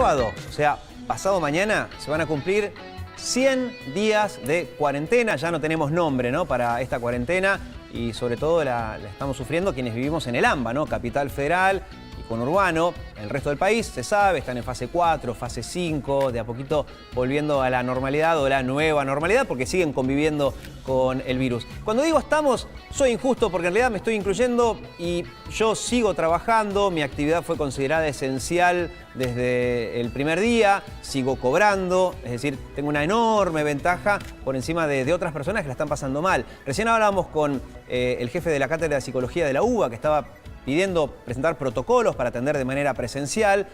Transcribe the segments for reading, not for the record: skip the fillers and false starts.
sábado, o sea, pasado mañana, se van a cumplir 100 días de cuarentena. Ya no tenemos nombre, ¿no?, para esta cuarentena y sobre todo la estamos sufriendo quienes vivimos en el AMBA, ¿no?, Capital Federal y conurbano. El resto del país, se sabe, están en fase 4, fase 5, de a poquito volviendo a la normalidad o la nueva normalidad porque siguen conviviendo con el virus. Cuando digo estamos, soy injusto porque en realidad me estoy incluyendo y yo sigo trabajando, mi actividad fue considerada esencial desde el primer día, sigo cobrando, es decir, tengo una enorme ventaja por encima de otras personas que la están pasando mal. Recién hablábamos con el jefe de la Cátedra de Psicología de la UBA, que estaba pidiendo presentar protocolos para atender de manera presencial,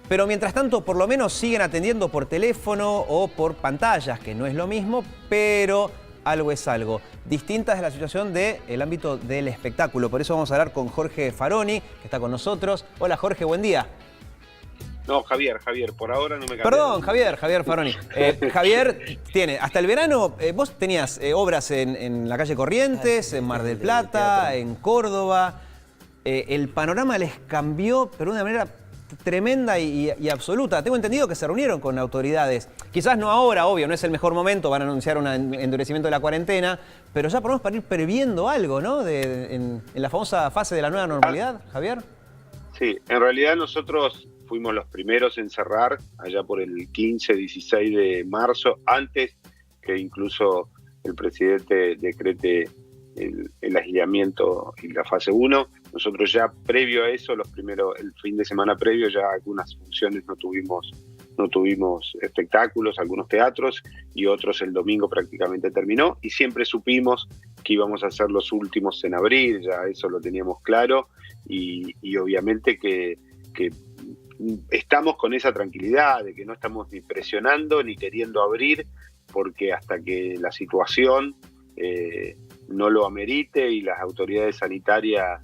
pero mientras tanto por lo menos siguen atendiendo por teléfono o por pantallas, que no es lo mismo, pero algo es algo. Distinta es la situación del ámbito del espectáculo. Por eso vamos a hablar con Jorge Faroni, que está con nosotros. Hola Jorge, buen día. No, Javier, por ahora no me cambié. Perdón, Javier Faroni. Javier tiene, hasta el verano, vos tenías obras en la calle Corrientes, en Mar del Plata, en Córdoba. El panorama les cambió, pero de una manera tremenda y absoluta. Tengo entendido que se reunieron con autoridades. Quizás no ahora, obvio, no es el mejor momento, van a anunciar un endurecimiento de la cuarentena, pero ya por lo menos para ir previendo algo, ¿no?, en la famosa fase de la nueva normalidad, Javier. Sí, en realidad nosotros fuimos los primeros en cerrar allá por el 15, 16 de marzo, antes que incluso el presidente decrete el aislamiento y la fase 1. Nosotros ya previo a eso, el fin de semana previo, ya algunas funciones no tuvimos espectáculos, algunos teatros, y otros el domingo prácticamente terminó, y siempre supimos que íbamos a ser los últimos en abrir, ya eso lo teníamos claro, y obviamente que estamos con esa tranquilidad de que no estamos ni presionando ni queriendo abrir, porque hasta que la situación no lo amerite y las autoridades sanitarias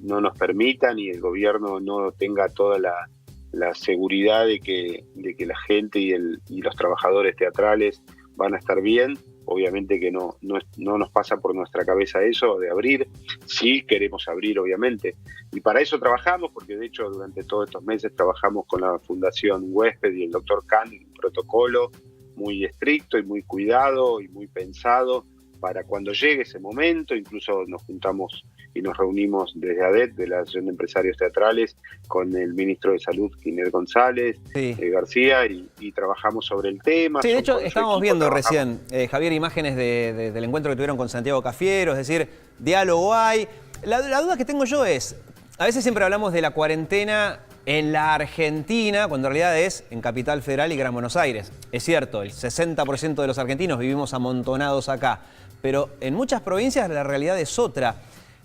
no nos permitan y el gobierno no tenga toda la seguridad de que la gente y los trabajadores teatrales van a estar bien, obviamente que no nos pasa por nuestra cabeza eso de abrir. Sí queremos abrir, obviamente, y para eso trabajamos, porque de hecho durante todos estos meses trabajamos con la Fundación Huésped y el Dr. Khan en un protocolo muy estricto y muy cuidado y muy pensado para cuando llegue ese momento. Incluso nos juntamos y nos reunimos desde ADET, de la Asociación de Empresarios Teatrales, con el ministro de Salud, Ginés González, sí, García, y trabajamos sobre el tema. Sí, de hecho estábamos viendo recién, Javier, imágenes del encuentro que tuvieron con Santiago Cafiero, es decir, diálogo hay. La duda que tengo yo es, a veces siempre hablamos de la cuarentena en la Argentina, cuando en realidad es en Capital Federal y Gran Buenos Aires. Es cierto, el 60% de los argentinos vivimos amontonados acá, pero en muchas provincias la realidad es otra.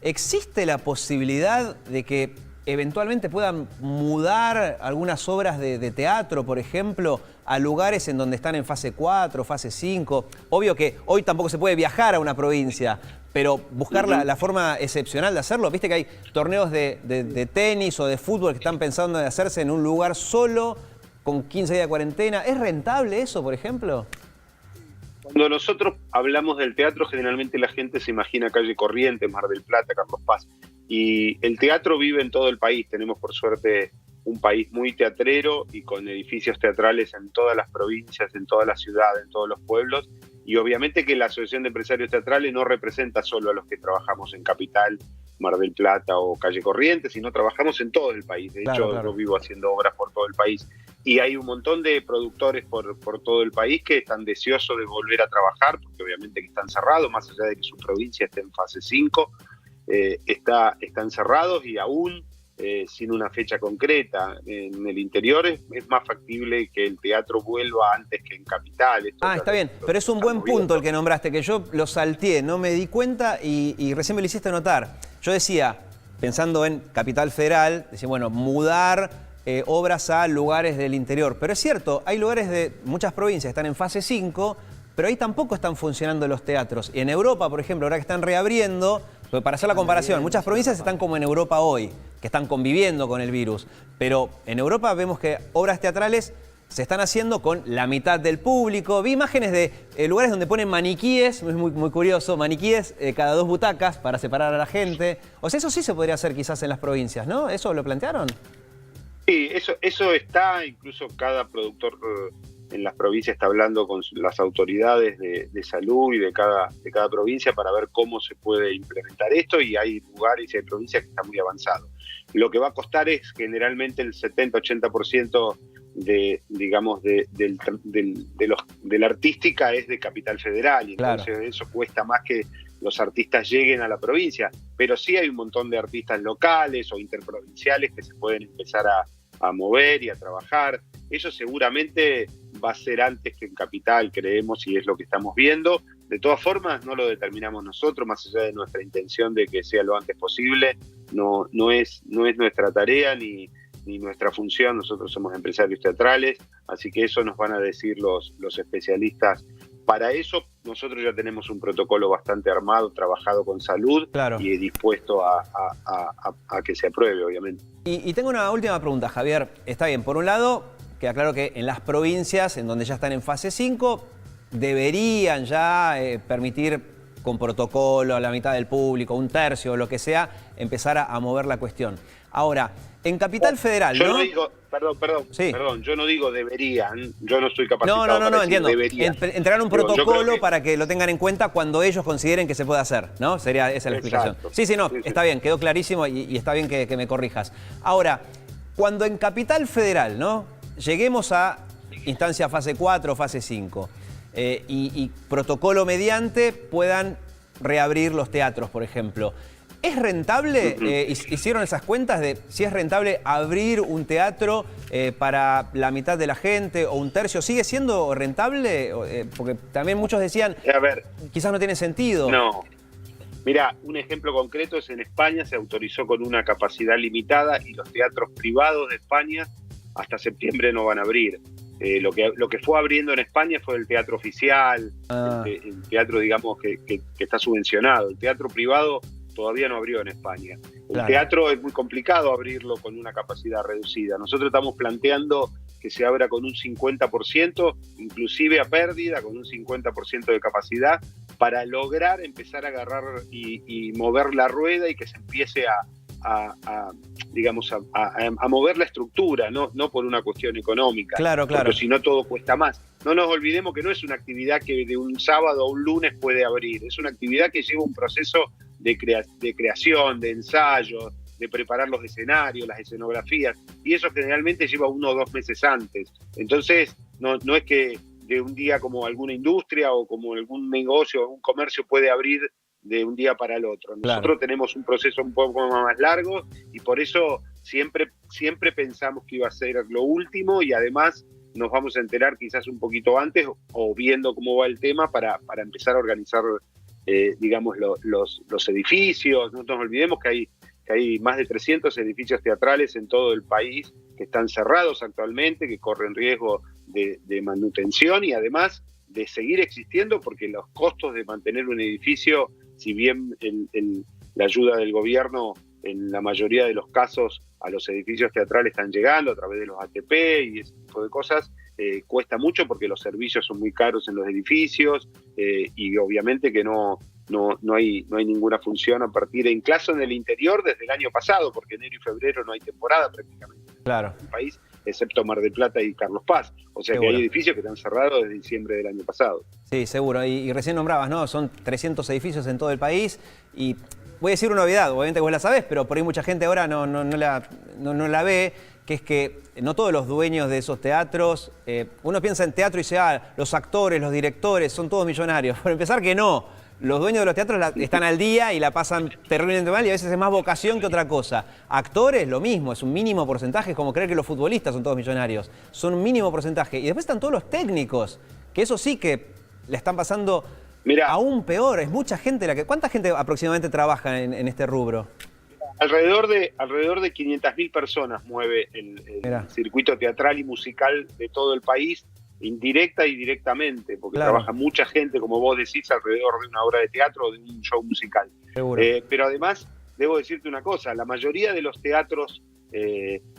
¿Existe la posibilidad de que eventualmente puedan mudar algunas obras de teatro, por ejemplo, a lugares en donde están en fase 4, fase 5? Obvio que hoy tampoco se puede viajar a una provincia, pero buscar la forma excepcional de hacerlo. Viste que hay torneos de tenis o de fútbol que están pensando en hacerse en un lugar solo, con 15 días de cuarentena. ¿Es rentable eso, por ejemplo? Cuando nosotros hablamos del teatro, generalmente la gente se imagina Calle Corrientes, Mar del Plata, Carlos Paz. Y el teatro vive en todo el país. Tenemos, por suerte, un país muy teatrero y con edificios teatrales en todas las provincias, en todas las ciudades, en todos los pueblos. Y obviamente que la Asociación de Empresarios Teatrales no representa solo a los que trabajamos en Capital, Mar del Plata o Calle Corrientes, sino trabajamos en todo el país. De hecho, yo vivo haciendo obras por todo el país. Y hay un montón de productores por todo el país que están deseosos de volver a trabajar, porque obviamente que están cerrados, más allá de que su provincia esté en fase 5, están cerrados y aún sin una fecha concreta. En el interior es más factible que el teatro vuelva antes que en Capital. Está bien, pero es un buen punto el que nombraste, que yo lo salteé, no me di cuenta y recién me lo hiciste notar. Yo decía, pensando en Capital Federal, decía, bueno, mudar obras a lugares del interior. Pero es cierto, hay lugares de muchas provincias que están en fase 5, pero ahí tampoco están funcionando los teatros. Y en Europa, por ejemplo, ahora que están reabriendo, para hacer la comparación, muchas provincias están como en Europa hoy, que están conviviendo con el virus. Pero en Europa vemos que obras teatrales se están haciendo con la mitad del público. Vi imágenes de lugares donde ponen maniquíes, es muy curioso, maniquíes cada 2 butacas para separar a la gente. O sea, eso sí se podría hacer quizás en las provincias, ¿no? ¿Eso lo plantearon? Sí, eso está, incluso cada productor en las provincias está hablando con las autoridades de salud y de cada provincia para ver cómo se puede implementar esto, y hay lugares y hay provincias que están muy avanzados. Lo que va a costar es generalmente el 70-80% de la artística es de Capital Federal, y entonces claro, eso cuesta más que los artistas lleguen a la provincia, pero sí hay un montón de artistas locales o interprovinciales que se pueden empezar a mover y a trabajar. Eso seguramente va a ser antes que en Capital, creemos, y es lo que estamos viendo. De todas formas, no lo determinamos nosotros, más allá de nuestra intención de que sea lo antes posible. No es nuestra tarea ni nuestra función. Nosotros somos empresarios teatrales, así que eso nos van a decir los especialistas. Para eso nosotros ya tenemos un protocolo bastante armado, trabajado con salud, claro, y dispuesto a que se apruebe, obviamente. Y tengo una última pregunta, Javier. Está bien, por un lado, queda claro que en las provincias, en donde ya están en fase 5, deberían ya permitir con protocolo a la mitad del público, un tercio o lo que sea, empezar a mover la cuestión. Ahora, en Capital Federal, yo no digo, perdón, yo no digo deberían, yo no estoy capacitado no, entiendo. Entregar un protocolo para que lo tengan en cuenta cuando ellos consideren que se puede hacer, ¿no? Esa es la explicación. Sí, está bien, quedó clarísimo y está bien que me corrijas. Ahora, cuando en Capital Federal, ¿no?, lleguemos a instancia fase 4 o fase 5 y protocolo mediante puedan reabrir los teatros, por ejemplo, ¿es rentable? ¿Hicieron esas cuentas de si es rentable abrir un teatro para la mitad de la gente o un tercio? ¿Sigue siendo rentable? Porque también muchos decían, a ver, quizás no tiene sentido. No. Mirá, un ejemplo concreto es en España, se autorizó con una capacidad limitada y los teatros privados de España hasta septiembre no van a abrir. Lo que fue abriendo en España fue el teatro oficial, el teatro, digamos, que está subvencionado. El teatro privado todavía no abrió en España. El teatro es muy complicado abrirlo con una capacidad reducida. Nosotros estamos planteando que se abra con un 50%, inclusive a pérdida, con un 50% de capacidad, para lograr empezar a agarrar y mover la rueda y que se empiece a mover la estructura, no por una cuestión económica. Claro. Porque si no todo cuesta más. No nos olvidemos que no es una actividad que de un sábado a un lunes puede abrir, es una actividad que lleva un proceso de creación, de ensayo, de preparar los escenarios, las escenografías, y eso generalmente lleva 1 o 2 meses antes. Entonces, no es que de un día como alguna industria o como algún negocio o un comercio puede abrir de un día para el otro. Nosotros tenemos un proceso un poco más largo y por eso siempre pensamos que iba a ser lo último, y además nos vamos a enterar quizás un poquito antes o viendo cómo va el tema para empezar a organizar los edificios. No nos olvidemos que hay más de 300 edificios teatrales en todo el país que están cerrados actualmente, que corren riesgo de manutención y además de seguir existiendo, porque los costos de mantener un edificio, si bien la ayuda del gobierno en la mayoría de los casos a los edificios teatrales están llegando a través de los ATP y ese tipo de cosas, cuesta mucho porque los servicios son muy caros en los edificios y obviamente que no hay ninguna función a partir de incluso en el interior desde el año pasado, porque enero y febrero no hay temporada prácticamente en el país, excepto Mar del Plata y Carlos Paz. O sea que hay edificios que están cerrados desde diciembre del año pasado. Sí, seguro. Y recién nombrabas, ¿no? Son 300 edificios en todo el país y voy a decir una novedad, obviamente vos la sabés, pero por ahí mucha gente ahora no la ve, que es que no todos los dueños de esos teatros, uno piensa en teatro y dice, los actores, los directores, son todos millonarios. Por empezar que no. Los dueños de los teatros están al día y la pasan terriblemente mal y a veces es más vocación que otra cosa. Actores, lo mismo, es un mínimo porcentaje, es como creer que los futbolistas son todos millonarios. Son un mínimo porcentaje. Y después están todos los técnicos, que eso sí que le están pasando aún peor. Es mucha gente ¿Cuánta gente aproximadamente trabaja en este rubro? Alrededor de 500.000 personas mueve el circuito teatral y musical de todo el país, indirecta y directamente, porque trabaja mucha gente, como vos decís, alrededor de una obra de teatro o de un show musical. Pero además, debo decirte una cosa, la mayoría de los teatros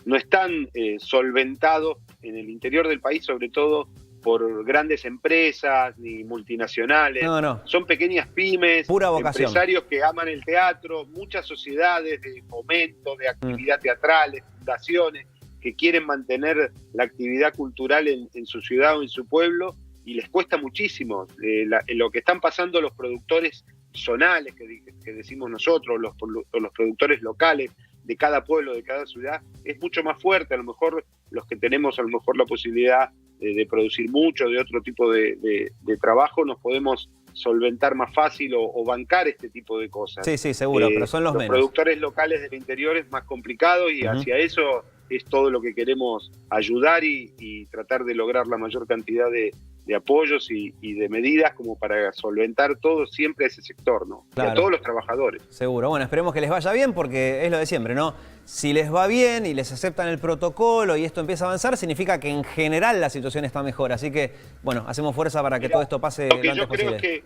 no están solventados en el interior del país, sobre todo por grandes empresas ni multinacionales. Son pequeñas pymes, pura vocación, empresarios que aman el teatro, muchas sociedades de fomento, de actividad teatral, fundaciones, que quieren mantener la actividad cultural en su ciudad o en su pueblo, y les cuesta muchísimo. Lo que están pasando los productores zonales, que decimos nosotros, los productores locales de cada pueblo, de cada ciudad, es mucho más fuerte. A lo mejor los que tenemos la posibilidad de producir mucho, de otro tipo de trabajo, nos podemos solventar más fácil o bancar este tipo de cosas. Sí, sí, seguro, pero son los menos. Los productores locales del interior es más complicado, y hacia eso es todo lo que queremos ayudar y tratar de lograr la mayor cantidad de apoyos y de medidas como para solventar todo siempre a ese sector, ¿no? Claro. Y a todos los trabajadores. Seguro. Bueno, esperemos que les vaya bien, porque es lo de siempre, ¿no? Si les va bien y les aceptan el protocolo y esto empieza a avanzar, significa que en general la situación está mejor. Así que, bueno, hacemos fuerza para que todo esto pase lo antes yo posible. creo que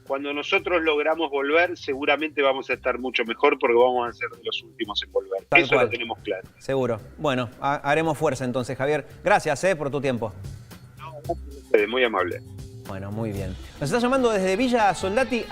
cuando nosotros logramos volver, seguramente vamos a estar mucho mejor, porque vamos a ser de los últimos en volver. Tal Eso cual. lo tenemos claro. Seguro. Bueno, haremos fuerza entonces, Javier. Gracias por tu tiempo. Muy amable. Bueno, muy bien. Nos está llamando desde Villa Soldati,